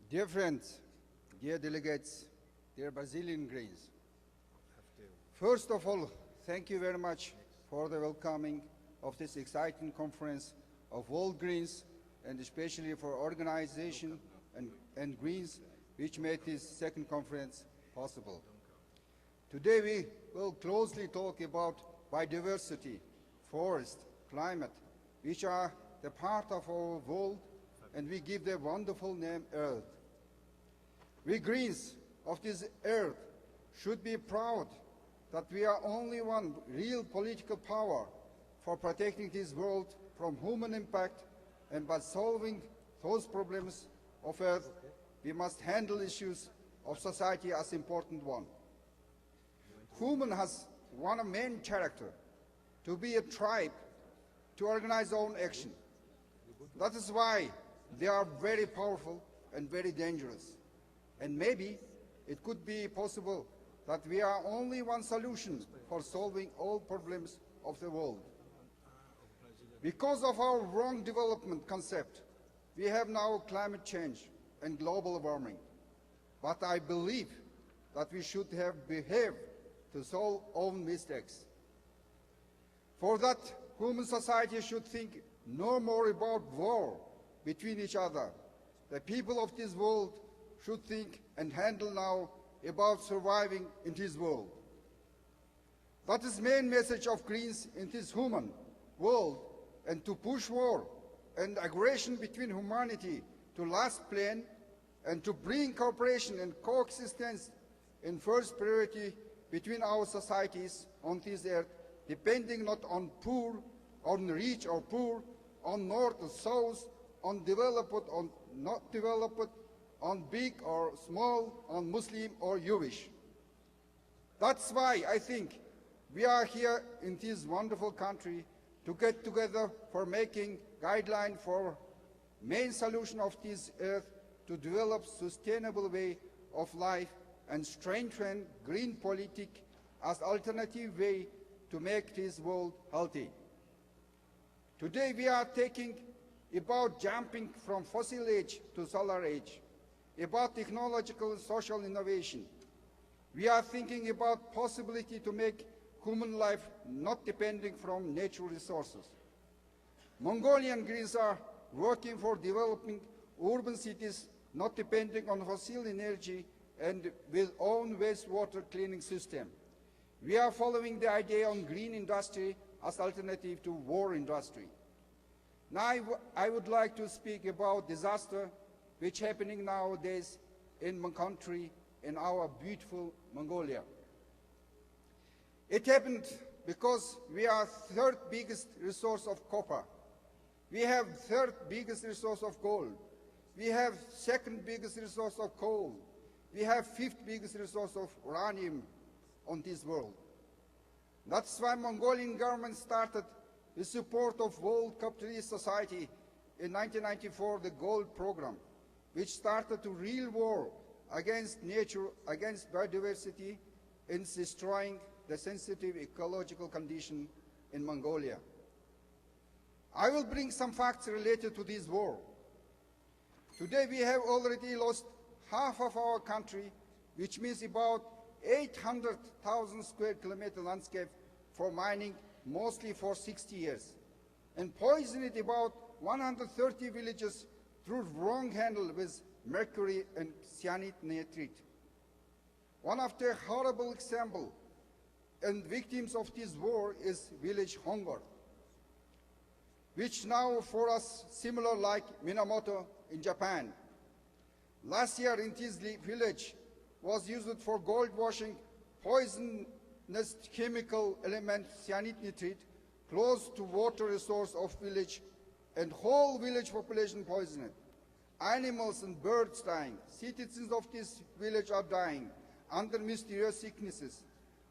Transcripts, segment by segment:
Dear friends, dear delegates, dear Brazilian Greens, first of all, thank you very much for the welcoming of this exciting conference of all Greens, and especially for organization and Greens, which made this second conference possible. Today we will closely talk about biodiversity, forest, climate, which are the part of our world, and we give the wonderful name Earth. We Greens of this Earth should be proud that we are only one real political power for protecting this world from human impact, and by solving those problems of Earth, we must handle issues of society as important one. Human has one main character, to be a tribe, to organize own action. That is why they are very powerful and very dangerous. And maybe it could be possible that we are only one solution for solving all problems of the world. Because of our wrong development concept, we have now climate change and global warming. But I believe that we should have behaved to solve own mistakes. For that, human society should think no more about war between each other. The people of this world should think and handle now about surviving in this world. That is the main message of Greens in this human world, and to push war and aggression between humanity to last plan, and to bring cooperation and coexistence in first priority between our societies on this earth, depending not on poor, on rich or poor, on north or south, on developed or not developed, on big or small, on Muslim or Jewish. That's why I think we are here in this wonderful country to get together for making guidelines for main solution of this earth, to develop sustainable way of life and strengthen green politic as alternative way to make this world healthy. Today we are thinking about jumping from fossil age to solar age, about technological and social innovation. We are thinking about possibility to make human life not depending from natural resources. Mongolian Greens are working for developing urban cities not depending on fossil energy and with own wastewater cleaning system. We are following the idea on green industry as alternative to war industry. Now I would like to speak about disaster which is happening nowadays in my country, in our beautiful Mongolia. It happened because we are third biggest resource of copper. We have third biggest resource of gold. We have second biggest resource of coal. We have fifth biggest resource of uranium on this world. That's why Mongolian government started the support of World Capitalist Society in 1994, the Gold Program, which started a real war against nature, against biodiversity, in destroying the sensitive ecological condition in Mongolia. I will bring some facts related to this war. Today we have already lost half of our country, which means about 800,000 square kilometer landscape for mining, mostly for 60 years, and poisoned about 130 villages through wrong handle with mercury and cyanide nitrate. One of the horrible examples and victims of this war is village hunger, which now for us similar like Minamoto in Japan. Last year in this village was used for gold washing poisonous chemical element cyanide nitrate close to water resource of village, and whole village population poisoned. Animals and birds dying. Citizens of this village are dying under mysterious sicknesses.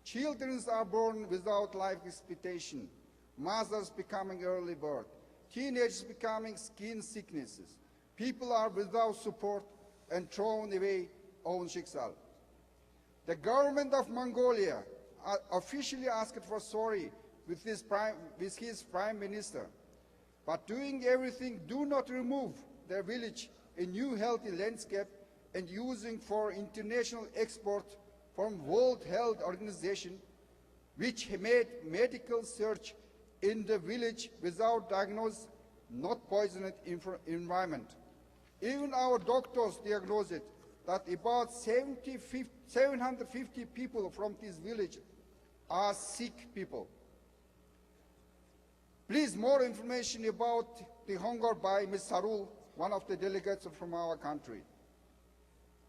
Children are born without life expectation. Mothers becoming early birth. Teenagers becoming skin sicknesses. People are without support and thrown away own schicksal. The government of Mongolia officially asked for sorry with his prime minister, but doing everything do not remove their village a new healthy landscape and using for international export from World Health Organization, which made medical search in the village without diagnosis, not poisoned environment. Even our doctors diagnosed it, that about 750 people from this village are sick people. Please, more information about the hunger by Ms. Sarul, one of the delegates from our country.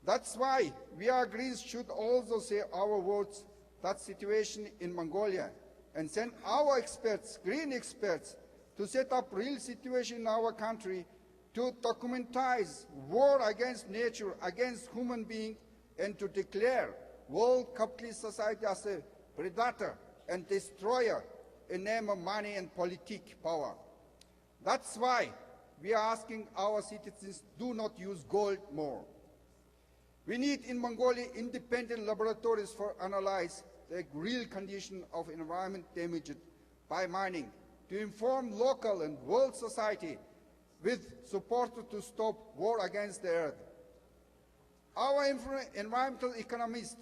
That's why we Greens should also say our words that situation in Mongolia and send our experts, green experts, to set up real situation in our country to documentize war against nature, against human beings, and to declare world capitalist society as a predator and destroyer in the name of money and politic power. That's why we are asking our citizens, do not use gold more. We need in Mongolia independent laboratories for analyze the real condition of environment damaged by mining, to inform local and world society with support to stop war against the earth. Our environmental economist,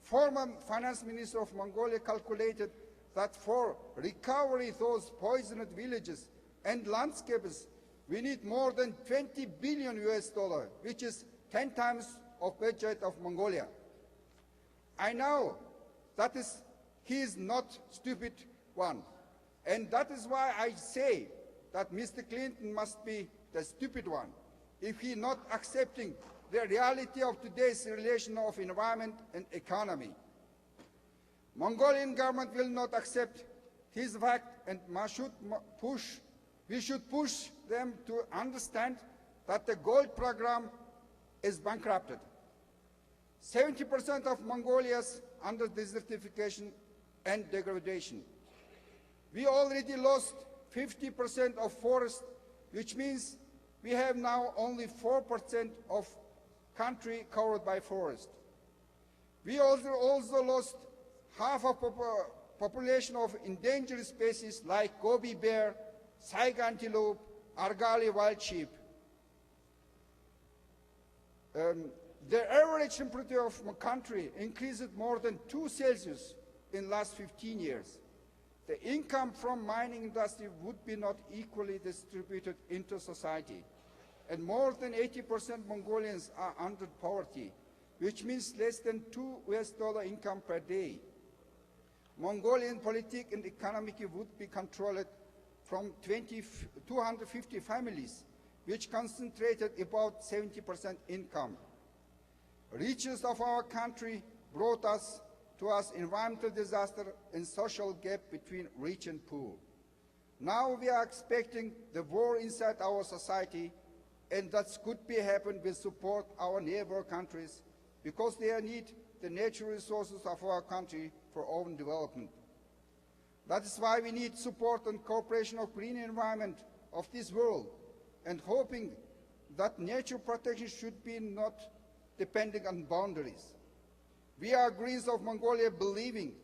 former finance minister of Mongolia, calculated that for recovery those poisoned villages and landscapes, we need more than 20 billion US dollars, which is 10 times of budget of Mongolia. I know that he is not stupid one, and that is why I say that Mr. Clinton must be the stupid one if he is not accepting the reality of today's relation of environment and economy. Mongolian government will not accept his fact, and we should push them to understand that the gold program is bankrupted. 70% of Mongolia is under desertification and degradation. We already lost 50% of forest, which means we have now only 4% of country covered by forest. We also lost half of population of endangered species like gobi bear, saiga antelope, argali wild sheep. The average temperature of my country increased more than 2 Celsius in the last 15 years. The income from mining industry would be not equally distributed into society. And more than 80% Mongolians are under poverty, which means less than $2 income per day. Mongolian politics and economic would be controlled from 250 families, which concentrated about 70% income. Riches of our country brought us environmental disaster and social gap between rich and poor. Now we are expecting the war inside our society, and that could be happen with support our neighbor countries because they need the natural resources of our country for own development. That is why we need support and cooperation of green environment of this world, and hoping that nature protection should be not depending on boundaries. We Greens of Mongolia believing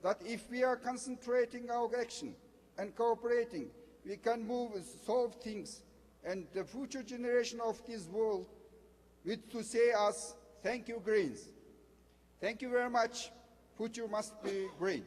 that if we are concentrating our action and cooperating, we can move and solve things, and the future generation of this world will to say us, thank you Greens. Thank you very much. Future must be green.